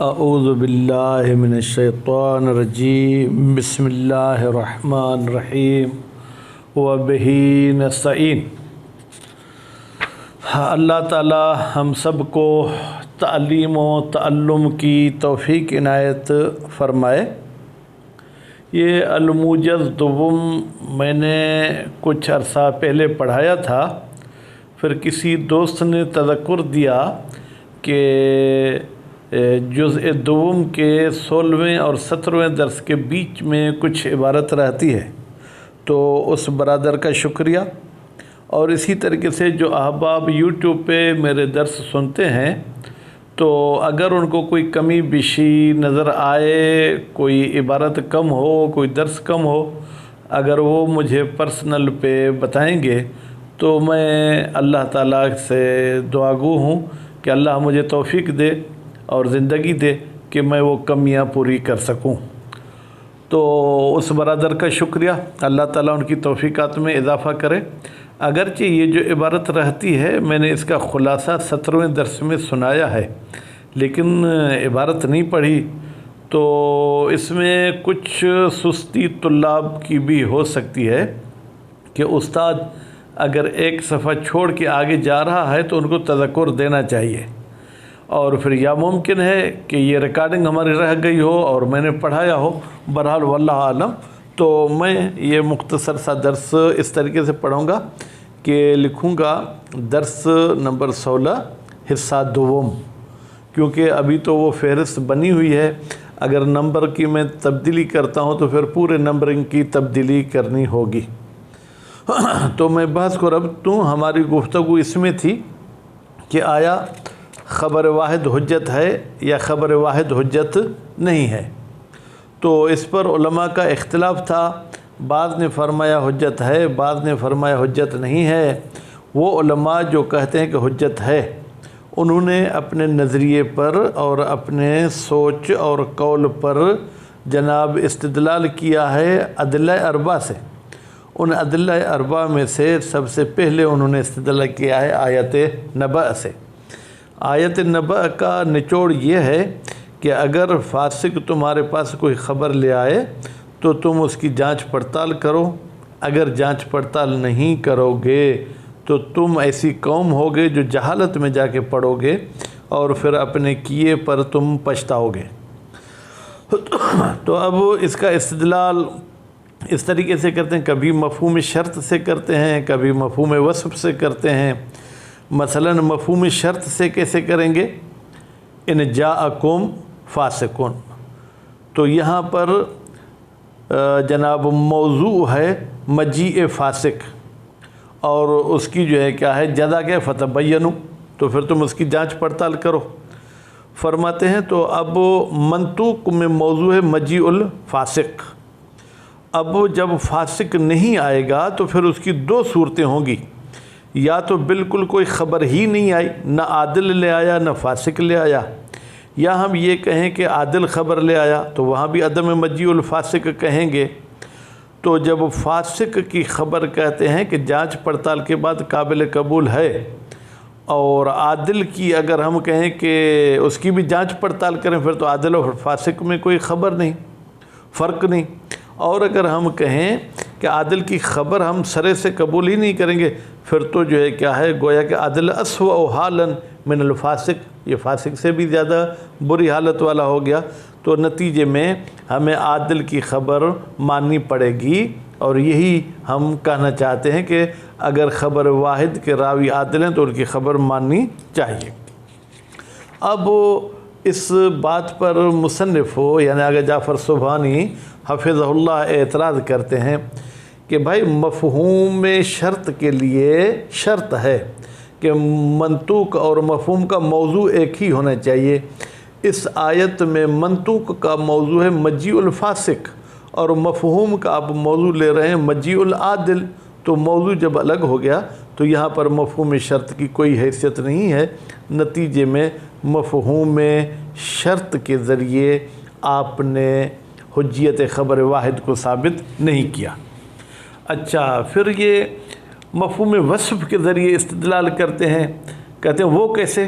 اعوذ باللہ من الشیطان الرجیم بسم اللہ الرحمن الرحیم وبہ نستعین۔ اللہ تعالی ہم سب کو تعلیم و تعلم کی توفیق عنایت فرمائے۔ یہ الموجز دوم میں نے کچھ عرصہ پہلے پڑھایا تھا، پھر کسی دوست نے تذکر دیا کہ جزء دوم کے 16ویں اور 17ویں درس کے بیچ میں کچھ عبارت رہتی ہے، تو اس برادر کا شکریہ۔ اور اسی طریقے سے جو احباب یوٹیوب پہ میرے درس سنتے ہیں، تو اگر ان کو کوئی کمی بیشی نظر آئے، کوئی عبارت کم ہو، کوئی درس کم ہو، اگر وہ مجھے پرسنل پہ بتائیں گے تو میں اللہ تعالیٰ سے دعا گو ہوں کہ اللہ مجھے توفیق دے اور زندگی دے کہ میں وہ کمیاں پوری کر سکوں۔ تو اس برادر کا شکریہ، اللہ تعالیٰ ان کی توفیقات میں اضافہ کرے۔ اگرچہ یہ جو عبارت رہتی ہے میں نے اس کا خلاصہ 17ویں درس میں سنایا ہے، لیکن عبارت نہیں پڑھی، تو اس میں کچھ سستی طلاب کی بھی ہو سکتی ہے کہ استاد اگر ایک صفحہ چھوڑ کے آگے جا رہا ہے تو ان کو تذکر دینا چاہیے، اور پھر یا ممکن ہے کہ یہ ریکارڈنگ ہماری رہ گئی ہو اور میں نے پڑھایا ہو۔ بہرحال واللہ عالم، تو میں یہ مختصر سا درس اس طریقے سے پڑھوں گا کہ لکھوں گا درس نمبر 16 حصہ دوم، کیونکہ ابھی تو وہ فہرست بنی ہوئی ہے، اگر نمبر کی میں تبدیلی کرتا ہوں تو پھر پورے نمبرنگ کی تبدیلی کرنی ہوگی۔ تو میں بحث کو ربط دوں، ہماری گفتگو اس میں تھی کہ آیا خبر واحد حجت ہے یا خبر واحد حجت نہیں ہے؟ تو اس پر علماء کا اختلاف تھا، بعض نے فرمایا حجت ہے، بعض نے فرمایا حجت نہیں ہے۔ وہ علماء جو کہتے ہیں کہ حجت ہے، انہوں نے اپنے نظریے پر اور اپنے سوچ اور قول پر جناب استدلال کیا ہے ادلہ اربعہ سے۔ ان ادلہ اربعہ میں سے سب سے پہلے انہوں نے استدلال کیا ہے آیت نبأ سے۔ آیت نبأ کا نچوڑ یہ ہے کہ اگر فاسق تمہارے پاس کوئی خبر لے آئے تو تم اس کی جانچ پڑتال کرو، اگر جانچ پڑتال نہیں کرو گے تو تم ایسی قوم ہوگے جو جہالت میں جا کے پڑو گے اور پھر اپنے کیے پر تم پچھتاؤ گے۔ تو اب اس کا استدلال اس طریقے سے کرتے ہیں، کبھی مفہوم شرط سے کرتے ہیں، کبھی مفہوم وصف سے کرتے ہیں۔ مثلا مفہوم شرط سے کیسے کریں گے؟ ان جاءکم فاسقون، تو یہاں پر جناب موضوع ہے مجیء فاسق، اور اس کی جو ہے کیا ہے جزا کیا ہے فتبینوا، تو پھر تم اس کی جانچ پڑتال کرو فرماتے ہیں۔ تو اب منطوق میں موضوع ہے مجیء الفاسق۔ اب جب فاسق نہیں آئے گا تو پھر اس کی دو صورتیں ہوں گی، یا تو بالکل کوئی خبر ہی نہیں آئی، نہ عادل لے آیا نہ فاسق لے آیا، یا ہم یہ کہیں کہ عادل خبر لے آیا تو وہاں بھی عدم مجیء الفاسق کہیں گے۔ تو جب فاسق کی خبر کہتے ہیں کہ جانچ پڑتال کے بعد قابل قبول ہے، اور عادل کی اگر ہم کہیں کہ اس کی بھی جانچ پڑتال کریں، پھر تو عادل اور فاسق میں کوئی خبر نہیں، فرق نہیں۔ اور اگر ہم کہیں کہ عادل کی خبر ہم سرے سے قبول ہی نہیں کریں گے، پھر تو جو ہے کیا ہے گویا کہ عادل اسوأ حالا من الفاسق، یہ فاسق سے بھی زیادہ بری حالت والا ہو گیا۔ تو نتیجے میں ہمیں عادل کی خبر ماننی پڑے گی، اور یہی ہم کہنا چاہتے ہیں کہ اگر خبر واحد کے راوی عادل ہیں تو ان کی خبر ماننی چاہیے۔ اب اس بات پر مصنف یعنی آگے جعفر سبحانی حفظہ اللہ اعتراض کرتے ہیں کہ بھائی مفہوم شرط کے لیے شرط ہے کہ منطوق اور مفہوم کا موضوع ایک ہی ہونا چاہیے۔ اس آیت میں منطوق کا موضوع ہے مجیء الفاسق، اور مفہوم کا آپ موضوع لے رہے ہیں مجیء العادل، تو موضوع جب الگ ہو گیا تو یہاں پر مفہوم شرط کی کوئی حیثیت نہیں ہے۔ نتیجے میں مفہوم شرط کے ذریعے آپ نے حجیت خبر واحد کو ثابت نہیں کیا۔ اچھا، پھر یہ مفہوم وصف کے ذریعے استدلال کرتے ہیں، کہتے ہیں وہ کیسے؟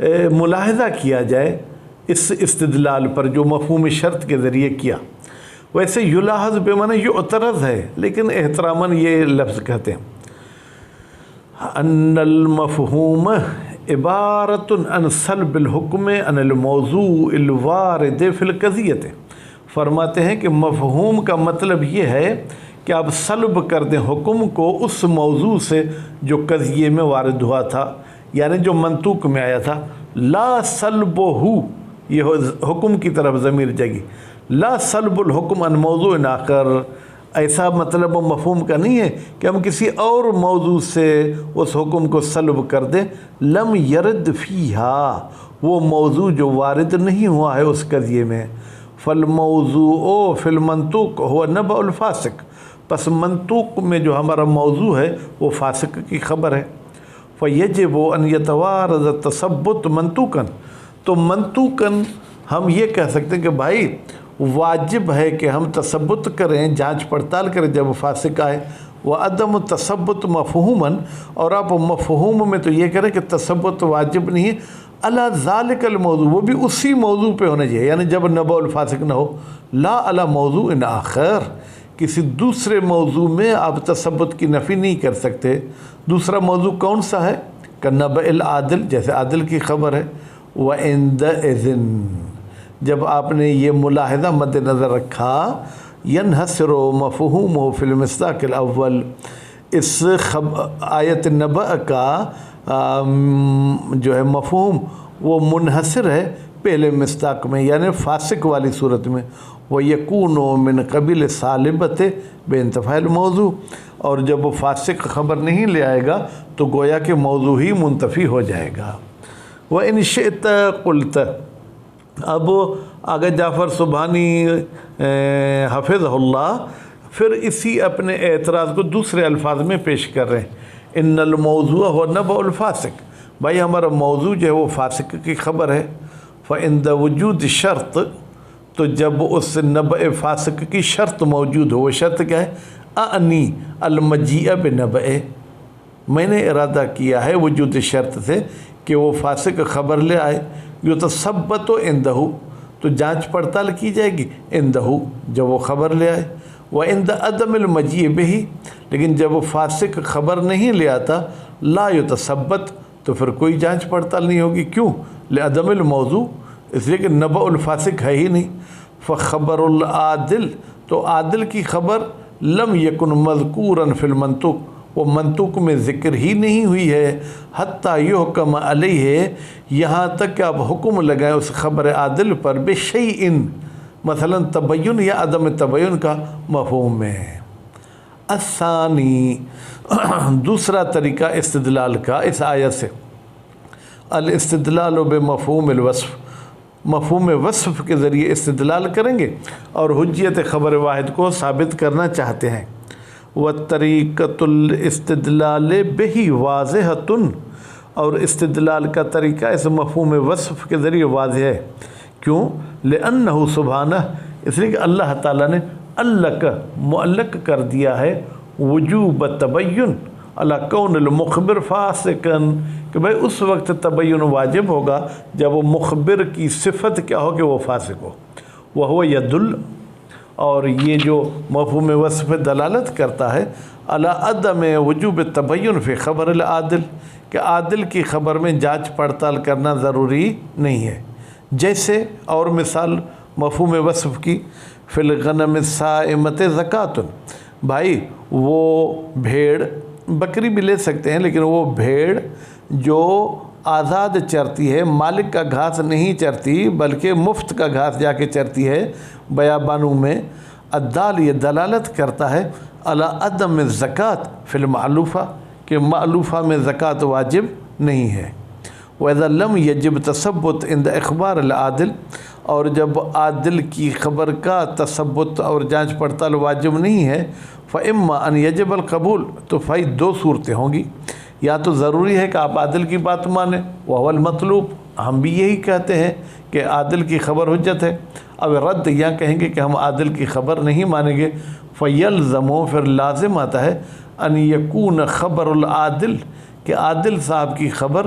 ملاحظہ کیا جائے اس استدلال پر جو مفہوم شرط کے ذریعے کیا. ویسے یلاحظ بے معنی یعترض ہے، لیکن احتراماً یہ لفظ کہتے ہیں. ان المفہوم عبارت عن سلب الحکم عن الموضوع الوارد فی القضیۃ. فرماتے ہیں کہ مفہوم کا مطلب یہ ہے کہ آپ سلب کر دیں حکم کو اس موضوع سے جو قضیے میں وارد ہوا تھا، یعنی جو منطوق میں آیا تھا. لا سلبہ، یہ حکم کی طرف ضمیر جگی، لا سلب الحکم عن موضوع آخر. ایسا مطلب و مفہوم کا نہیں ہے کہ ہم کسی اور موضوع سے اس حکم کو سلب کر دیں. لم یرد فیہا، وہ موضوع جو وارد نہیں ہوا ہے اس قضیے میں. فالموضوع فی المنطوق ہوا نبأ الفاسق، پس منطوق میں جو ہمارا موضوع ہے وہ فاسق کی خبر ہے. فیجب ان یتوارد التثبت منطوقاً، تو منطوقاً ہم یہ کہہ سکتے ہیں کہ بھائی واجب ہے کہ ہم تثبت کریں، جانچ پڑتال کریں جب فاسق آئے. وعدم التثبت مفہوماً، اور آپ مفہوم میں تو یہ کریں کہ تثبت واجب نہیں ہے. علی ذالک الموضوع، وہ بھی اسی موضوع پہ ہونا چاہیے، یعنی جب نبأ الفاسق نہ ہو. لا علی موضوع آخر، کسی دوسرے موضوع میں آپ تثبت کی نفی نہیں کر سکتے. دوسرا موضوع کون سا ہے؟ کنبأ العادل، جیسے عادل کی خبر ہے. وعندئذ، جب آپ نے یہ ملاحظہ مد نظر رکھا، ینحصر مفہومہ فی المصداق الاول، اس آیت نبأ کا جو ہے مفہوم وہ منحصر ہے پہلے مصداق میں، یعنی فاسق والی صورت میں. وَيَكُونُ مِنْ قَبِلِ صَالِبَتِ بِانْتِفَاءِ الْمَوْضُوع، اور جب وہ فاسق خبر نہیں لے آئے گا تو گویا کہ موضوع ہی منتفی ہو جائے گا. وَإِنْ شِئْتَ قُلْتَ، اب آگے جعفر سبحانی حفظہ اللہ پھر اسی اپنے اعتراض کو دوسرے الفاظ میں پیش کر رہے ہیں. ان الموضوع ہو نبأ الفاسق، بھائی ہمارا موضوع جو ہے وہ فاسق کی خبر ہے. فعند وجود شرط، تو جب اس نبأ فاسق کی شرط موجود ہو، وہ شرط کیا ہے؟ اعنی المجیء بنبأ، میں نے ارادہ کیا ہے وجود شرط سے کہ وہ فاسق خبر لے آئے. یتثبت عندہ، تو جانچ پڑتال کی جائے گی عندہ، جب وہ خبر لے آئے. وعند عدم المجیء بہ، لیکن جب وہ فاسق خبر نہیں لے آتا، لا یتثبت، تو پھر کوئی جانچ پڑتال نہیں ہوگی. کیوں؟ لعدم الموضوع، اس لیے کہ نبأ الفاسق ہے ہی نہیں. فخبر العادل، تو عادل کی خبر لم یکن مذکورا فی المنطوق، وہ منطوق میں ذکر ہی نہیں ہوئی ہے. حتیٰ یحکم علیہ، یہاں تک کہ آپ حکم لگائیں اس خبر عادل پر بشیء، مثلا تبین یا عدم تبین کا مفہوم ہے. الثانی، دوسرا طریقہ استدلال کا اس آیت سے، الاستدلال بمفہوم الوصف، مفہوم وصف کے ذریعے استدلال کریں گے اور حجیت خبر واحد کو ثابت کرنا چاہتے ہیں. وطریقۃ الاستدلال بہ واضحۃ، اور استدلال کا طریقہ اس مفہوم وصف کے ذریعے واضح ہے. کیوں؟ لأنہ سبحانہ، اس لیے کہ اللہ تعالیٰ نے علق، معلق کر دیا ہے وجوب تبین علی کون المخبر فاسقا، کہ بھائی اس وقت تبین واجب ہوگا جب وہ مخبر کی صفت کیا ہو کہ وہ فاسق ہو. وہو یدل، اور یہ جو مفہوم وصف دلالت کرتا ہے علی عدم وجوب تبین فی خبر العادل، کہ عادل کی خبر میں جانچ پڑتال کرنا ضروری نہیں ہے. جیسے اور مثال مفہوم وصف کی، فی الغنم الصائمۃ زکوٰۃ، بھائی وہ بھیڑ، بکری بھی لے سکتے ہیں لیکن وہ بھیڑ جو آزاد چرتی ہے، مالک کا گھاس نہیں چرتی بلکہ مفت کا گھاس جا کے چرتی ہے بیابانوں میں، الدال یہ دلالت کرتا ہے علی عدم الزکوٰۃ فی المعلوفہ، کہ معلوفہ میں زکوٰۃ واجب نہیں ہے. وَإِذَا لَمْ يَجِبْ تَثَبُّتْ عِنْدَ إِخْبَارِ الْعَادِلِ، اور جب عادل کی خبر کا تثبت اور جانچ پڑتال واجب نہیں ہے، فَإِمَّا أَنْ يَجِبَ الْقَبُولِ، تو بھائی دو صورتیں ہوں گی، یا تو ضروری ہے کہ آپ عادل کی بات مانیں، وَهُوَ الْمَطْلُوب، ہم بھی یہی کہتے ہیں کہ عادل کی خبر حجت ہے. اب رد یا کہیں گے کہ ہم عادل کی خبر نہیں مانیں گے. فَيَلْزَمُ، پھر لازم آتا ہے، أَنْ يَكُونَ خبر العادل، کہ عادل صاحب کی خبر